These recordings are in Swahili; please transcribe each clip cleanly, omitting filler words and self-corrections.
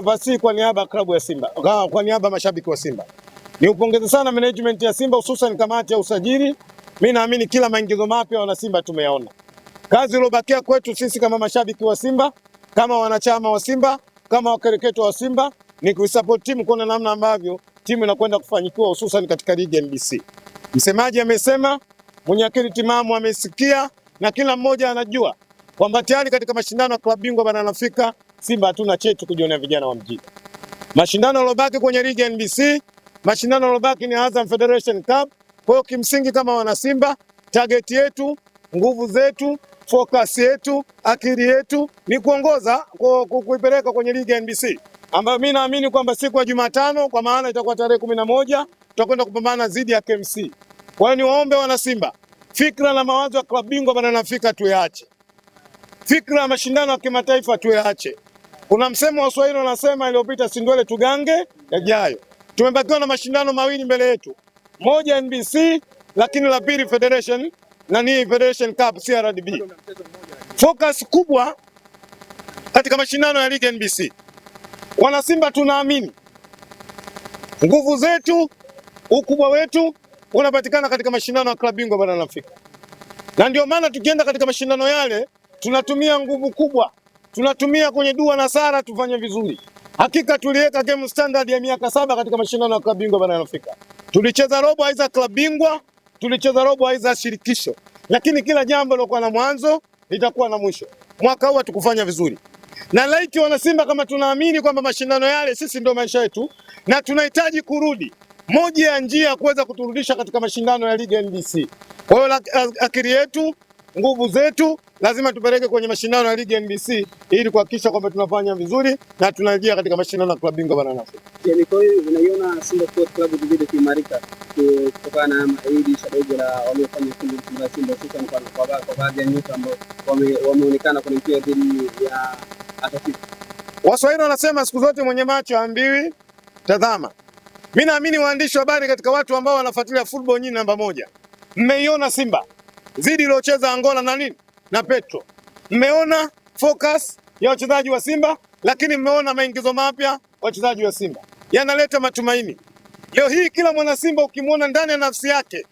Basi kwa niaba ya klabu ya Simba, kwa niaba ya mashabiki wa Simba, niupongeze sana management ya Simba, hususan kamati ya usajili. Mimi naamini kila maingizo mapya wana Simba tumeyaona. Kazi iliyobakia kwetu sisi kama mashabiki wa Simba, kama wanachama wa Simba, kama wakereketo wa Simba ni kuisupport timu kwa namna ambavyo timu inakwenda kufanikiwa, hususan katika ligi ya NBC. Msemaji amesema, mwenye akili timamu amesikia, na kila mmoja anajua kwamba tayari katika mashindano ya klabu bingwa barani Afrika Simba hatuna chetu kujionea vijana wa mjini. Mashindano yalobaki kwenye ligi ya NBC, mashindano yalobaki ni Azam Federation Cup. Kwa hiyo kimsingi kama wana Simba, target yetu, nguvu zetu, focus yetu, akili yetu ni kuongoza kuipeleka kwenye ligi ya NBC, ambayo mimi naamini kwamba siku ya Jumatano, kwa maana itakuwa tarehe 11, tutakwenda kupambana dhidi ya KMC. Kwa hiyo niwaombe wana Simba, fikra na mawazo ya klabu bingwa barani Afrika tuyaache. Fikra ya mashindano ya kimataifa tuyaache. Kuna msemo wa Swahili unasema iliyopita si ndwele tugange yajayo. Tumebakiwa na mashindano mawili mbele yetu. Moja NBC, lakini la pili Federation Federation Cup CRDB. Focus kubwa katika mashindano ya ligi NBC. Wana Simba tunaamini nguvu zetu, ukubwa wetu unapatikana katika mashindano ya klabu bingwa barani Afrika. Na ndio maana tukienda katika mashindano yale tunatumia nguvu kubwa. Tunatumia kwenye dua na sara tufanye vizuri. Hakika tuliweka game standard ya miaka 7 katika mashindano ya klabu bingwa barani Afrika. Tulicheza robo aiza klabu bingwa, tulicheza robo aiza shirikisho. Lakini kila jambo lilokuwa na mwanzo litakuwa na mwisho. Mwaka huu tukufanya vizuri. Na laiti wana Simba kama tunaamini kwamba mashindano yale sisi ndio maisha yetu na tunahitaji kurudi, moja ya njia ya kuweza kuturudisha katika mashindano ya ligi ya NBC. Kwa hiyo akili yetu, nguvu zetu lazima tupeleke kwenye mashindano ya ligi ya NBC ili kuhakikisha kwamba tunafanya vizuri na tunarejea katika mashindano ya klabu bingwa barani Afrika. Je, kwa hiyo unaiona Simba Sports Club vizidi kuimarika kutokana na hili shadogo la waliofanya kundi la Simba, hususan kwa baadhi ya nyota ambao wameonekana kwenye mpira dhidi ya Atafiki. Waswahili wanasema siku zote mwenye macho haambiwi tazama. Mimi naamini waandishi wa habari katika watu ambao wanafuatilia football nyinyi namba 1. Mmeiona Simba zidi iliyocheza Angola na nini? Na Petro. Mmeona focus ya wachezaji wa Simba, lakini mmeona maingizo mapya wachezaji wa Simba. Yanaleta matumaini. Leo hii kila mwana Simba ukimwona ndani ya nafsi yake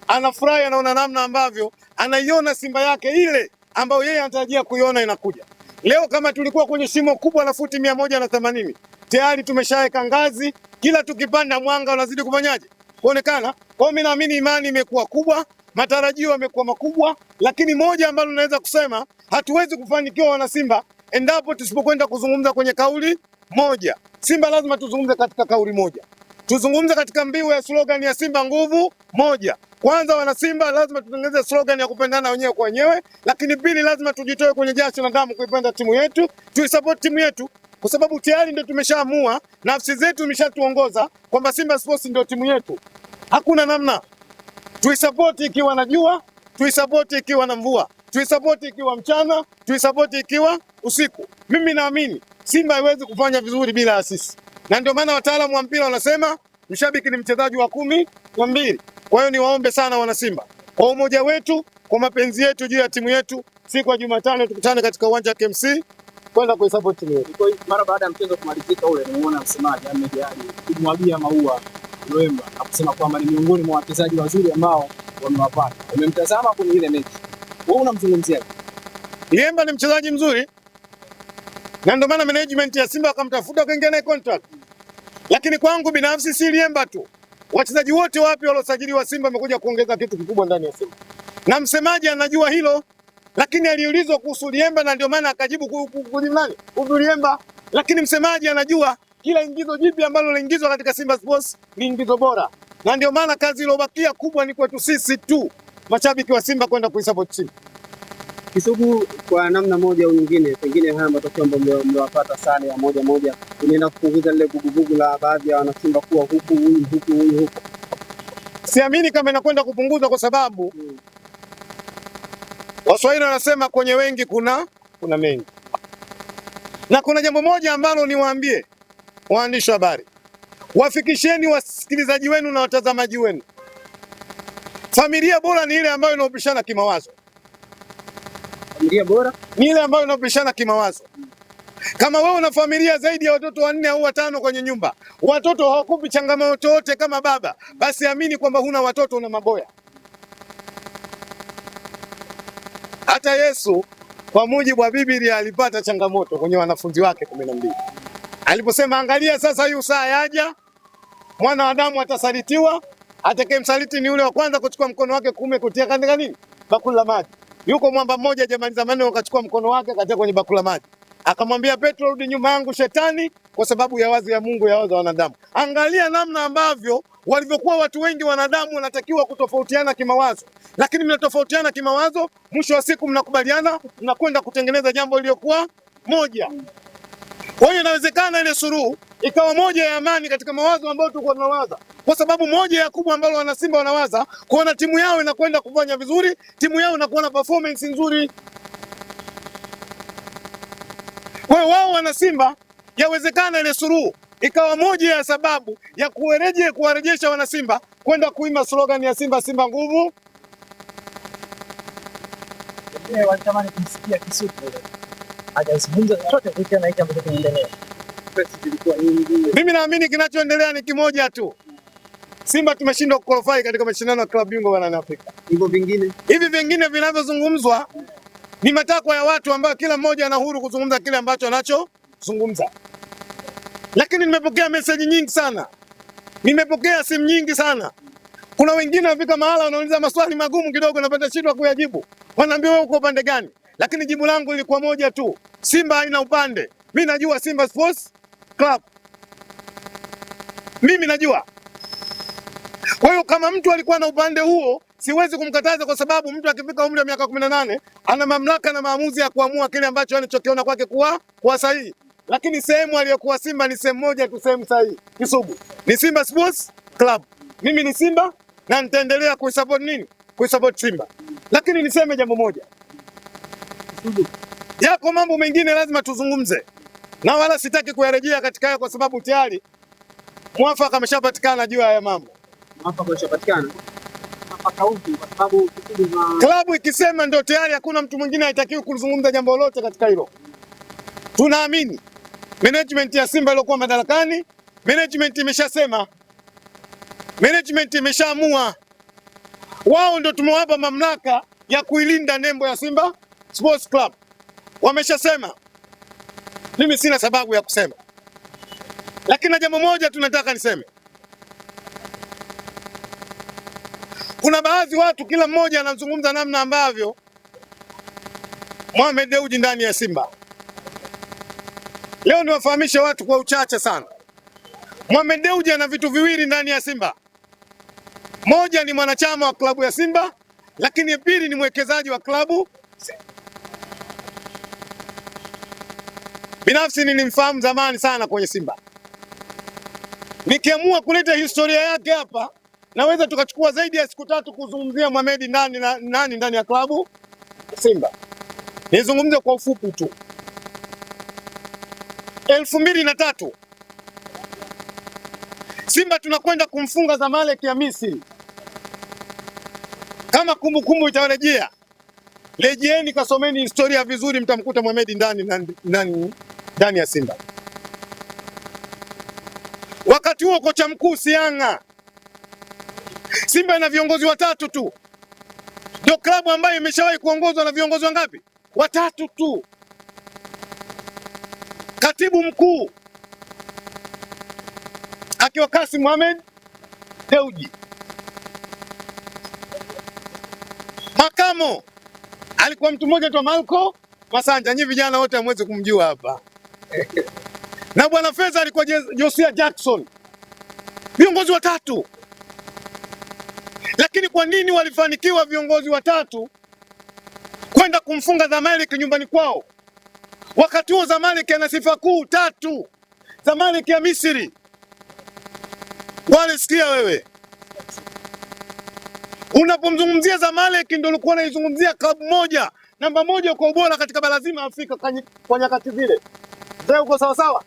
anafurahi, anaona namna ambavyo anaiona Simba yake ile ambayo yeye anatarajia kuiona inakuja. Leo kama tulikuwa kwenye shimo kubwa la futi 180, tayari tumeshaweka ngazi, kila tukipanda mwanga unazidi kufanyaje? Kuonekana. Kwa hiyo mimi naamini imani imekuwa kubwa, matarajio yamekuwa makubwa, lakini moja ambalo naweza kusema hatuwezi kufanikiwa wana Simba endapo tusipokwenda kuzungumza kwenye kauli moja. Simba lazima tuzungumze katika kauli moja. Tuzungumze katika mbiu ya slogan ya Simba nguvu moja. Kwanza wana Simba lazima tutengeneze slogan ya kupendana wenyewe kwa wenyewe, lakini pili lazima tujitoe kwenye jasho na damu kuipenda timu yetu, tuisupport timu yetu kwa sababu tayari ndio tumeshaamua, nafsi zetu imeshatuongoza kwamba Simba Sports ndio timu yetu. Hakuna namna. Tuisupport ikiwa na jua, tuisupport ikiwa na mvua, tuisupport ikiwa mchana, tuisupport ikiwa usiku. Mimi naamini Simba haiwezi kufanya vizuri bila sisi. Na ndio maana wataalamu wa mpira wanasema mshabiki ni mchezaji wa 12. Kwa hiyo niwaombe sana wana Simba, kwa umoja wetu, kwa mapenzi yetu juu ya timu yetu, siku ya Jumatano tukutane katika uwanja wa KMC kwenda kuisupport timu yetu. Mara baada ya mchezo kumalizika ule, nimeona msemaji Ahmed Ali kumwagia maua Loemba na kusema kwamba ni miongoni mwa wachezaji wazuri ambao wamewapata. Umemtazama kwenye ile mechi, wewe unamzungumziaje? Loemba ni mchezaji mzuri, na ndio maana management ya Simba wakamtafuta kaingia naye contract. Lakini kwangu binafsi si Loemba tu, wachezaji wote wapi waliosajiliwa Simba wamekuja kuongeza kitu kikubwa ndani ya Simba, na msemaji anajua hilo. Lakini aliulizwa kuhusu Loemba na ndio maana akajibu kuhusu Loemba. Lakini msemaji anajua kila ingizo jipya ambalo liingizwa katika Simba Sports ni ingizo bora, na ndio maana kazi iliyobakia kubwa ni kwetu sisi tu mashabiki wa Simba kwenda kuisupport Simba. Kisugu, kwa namna moja au nyingine, pengine haya matokeo ambayo mmewapata sare ya 1-1 inaenda kupunguza lile vuguvugu la baadhi ya wana Simba kuwa huku. Siamini kama inakwenda kupunguza kwa sababu Waswahili wanasema kwenye wengi kuna mengi. Na kuna jambo moja ambalo niwaambie waandishi wa habari, wafikisheni wasikilizaji wenu na watazamaji wenu, familia bora ni ile ambayo inaopishana kimawazo. Familia bora ni ile ambayo inaopishana kimawazo. Kama wewe una familia zaidi ya watoto 4 au 5 kwenye nyumba, watoto hawakupi changamoto yote kama baba, basi amini kwamba huna watoto, una maboya. Hata Yesu kwa mujibu wa Biblia alipata changamoto kwenye wanafunzi wake 12. Aliposema angalia sasa yu saa yaja, mwana wa Adamu atasalitiwa, atakayemsaliti ni yule wa kwanza kuchukua mkono wake kuume kutia katika nini? Bakuli la maji. Yuko mwamba mmoja jamani, zamani akachukua mkono wake katia kwenye bakuli la maji. Akamwambia Petro, rudi nyuma yangu Shetani, kwa sababu ya wazi ya Mungu ya wazi wanadamu. Angalia namna ambavyo walivyokuwa watu wengi wanadamu wanatakiwa kutofautiana kimawazo. Lakini mnatofautiana kimawazo, mwisho wa siku mnakubaliana, mnakwenda kutengeneza jambo lililokuwa moja. Kwa hiyo inawezekana ile suluhu ikawa moja ya amani katika mawazo ambayo tulikuwa tunawaza. Kwa sababu moja ya kubwa ambalo wana Simba wanawaza, kuona timu yao inakwenda kufanya vizuri, timu yao inakuwa na performance nzuri. Kwa hiyo wao wana Simba, yawezekana ile suluhu ikawa moja ya sababu ya kuwarejesha wana Simba kwenda kuimba slogan ya Simba Simba nguvu. Walitamani kumsikia Kisutu hajazungumza chochote kuhusiana na hiki ambacho kinaendelea. Mimi naamini kinachoendelea ni kimoja tu. Simba tumeshindwa kuqualify katika mashindano ya klabu bingwa barani Afrika. Hivi vingine vinavyozungumzwa ni matakwa ya watu ambao kila mmoja ana uhuru kuzungumza kile ambacho anachozungumza. Lakini nimepokea message nyingi sana. Nimepokea simu nyingi sana. Kuna wengine wafika mahala wanauliza maswali magumu kidogo napata shida kuyajibu. Wanaambia wewe uko upande gani? Lakini jibu langu lilikuwa moja tu. Simba haina upande. Mimi najua Simba Sports Club. Mimi najua. Kwa hiyo kama mtu alikuwa na upande huo, siwezi kumkataza, kwa sababu mtu akifika umri wa miaka 18 ana mamlaka na maamuzi ya kuamua kile ambacho anachokiona kwake kuwa sahihi. Lakini sehemu aliyokuwa Simba ni sehemu moja tu, sehemu sahihi. Kisugu. Ni Simba Sports Club. Mimi ni Simba na nitaendelea kuisupport nini? Kuisupport Simba. Lakini niseme jambo moja. Yako mambo mengine lazima tuzungumze. Na wala sitaki kuyarejea katika haya, kwa sababu tayari mwafaka ameshapatikana juu ya haya mambo. Mwafaka umeshapatikana. Mwafaka upi? Kwa sababu klabu ikisema ndio tayari, hakuna mtu mwingine haitakiwi kuzungumza jambo lolote katika hilo. Tunaamini management ya Simba iliyokuwa madarakani, management imeshasema, management imeshaamua. Wao ndio tumewapa mamlaka ya kuilinda nembo ya Simba Sports Club. Wameshasema. Mimi sina sababu ya kusema. Lakini jambo moja tunataka niseme. Kuna baadhi watu kila mmoja anazungumza namna ambavyo Mohamed Dewji ndani ya Simba. Leo niwafahamishe watu kwa uchache sana. Mohamed Dewji ana vitu viwili ndani ya Simba. Moja ni mwanachama wa klabu ya Simba, lakini pili ni mwekezaji wa klabu. Binafsi nilimfahamu zamani sana kwenye Simba. Nikiamua kuleta historia yake hapa, naweza tukachukua zaidi ya siku 3 kuzungumzia Mohamed ndani ya klabu Simba. Nizungumze kwa ufupi tu. 2003 Simba tunakwenda kumfunga Zamalek ya Misri. Kama kumbukumbu itawarejea, lejeeni kasomeni historia vizuri, mtamkuta Mohamed ndani ya Simba. Wakati huo kocha mkuu Sianga. Simba ina viongozi 3 tu. Ndio klabu ambayo imeshawahi kuongozwa na viongozi wangapi? 3 tu. Katibu mkuu akiwa Kasim Mohamed Dewji. Makamo alikuwa mtu mmoja tu, Malko Masanja. Nyinyi vijana wote hamwezi kumjua hapa. Na bwana Feza alikuwa Josia Jackson. Viongozi 3. Lakini kwa nini walifanikiwa viongozi 3 kwenda kumfunga Zamalek nyumbani kwao? Wakati huo Zamalek ana sifa kuu 3. Zamalek ya Misri. Wale sikia wewe. Unapomzungumzia Zamalek ndio ulikuwa unaizungumzia klabu moja, namba 1 kwa ubora katika bara zima Afrika kwa nyakati zile. Sasa uko sawa sawa?